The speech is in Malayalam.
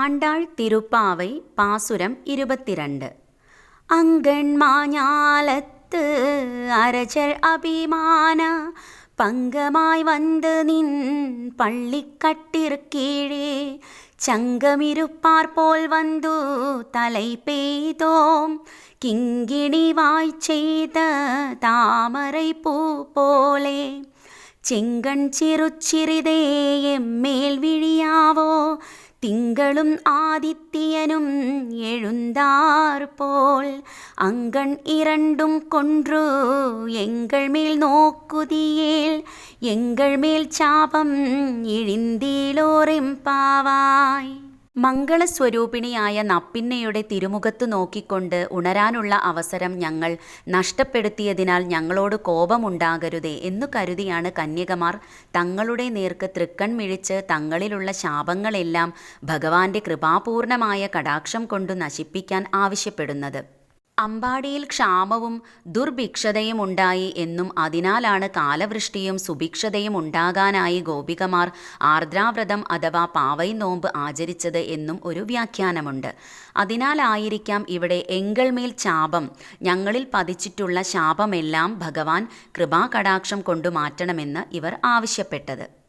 ஆண்டாள் திருப்பாவை பாசுரம் 22. அங்கண்மாஞாலத்து அரசர் அபிமான பங்கமாய் வந்து நின் பள்ளிக்கட்டிற்கீழே சங்கமிருப்பார் போல் வந்து தலை பெய்தோம் கிங்கிணி வாய் செய்த தாமரை பூ போலே செங்கண் சிறுச்சிறிதே எம்மேல் விழியாவோ திங்களும் ஆதித்தியனும் எழுந்தார் போல் அங்கண் இரண்டும் கொன்று எங்கள் மேல் நோக்குதியேல் எங்கள் மேல் சாപം ഇഴിന്തീലോരെമ്പാവായ്. മംഗളസ്വരൂപിണിയായ നപ്പിന്നയുടെ തിരുമുഖത്തു നോക്കിക്കൊണ്ട് ഉണരാനുള്ള അവസരം ഞങ്ങൾ നഷ്ടപ്പെടുത്തിയതിനാൽ ഞങ്ങളോട് കോപമുണ്ടാകരുതേ എന്നു കരുതിയാണ് കന്യകമാർ തങ്ങളുടെ നേർക്ക് തൃക്കൺ മിഴിച്ച് തങ്ങളിലുള്ള ശാപങ്ങളെല്ലാം ഭഗവാന്റെ കൃപാപൂർണമായ കടാക്ഷം കൊണ്ടു നശിപ്പിക്കാൻ ആവശ്യപ്പെടുന്നത്. അമ്പാടിയിൽ ക്ഷാമവും ദുർഭിക്ഷതയും ഉണ്ടായി എന്നും അതിനാലാണ് കാലവൃഷ്ടിയും സുഭിക്ഷതയും ഉണ്ടാകാനായി ഗോപികമാർ ആർദ്രാവ്രതം അഥവാ പാവൈ നോമ്പ് ആചരിച്ചത് എന്നും ഒരു വ്യാഖ്യാനമുണ്ട്. അതിനാലായിരിക്കാം ഇവിടെ എങ്കൾമേൽ ചാപം, ഞങ്ങളിൽ പതിച്ചിട്ടുള്ള ശാപമെല്ലാം ഭഗവാൻ കൃപാകടാക്ഷം കൊണ്ടു മാറ്റണമെന്ന് ഇവർ ആവശ്യപ്പെട്ടത്.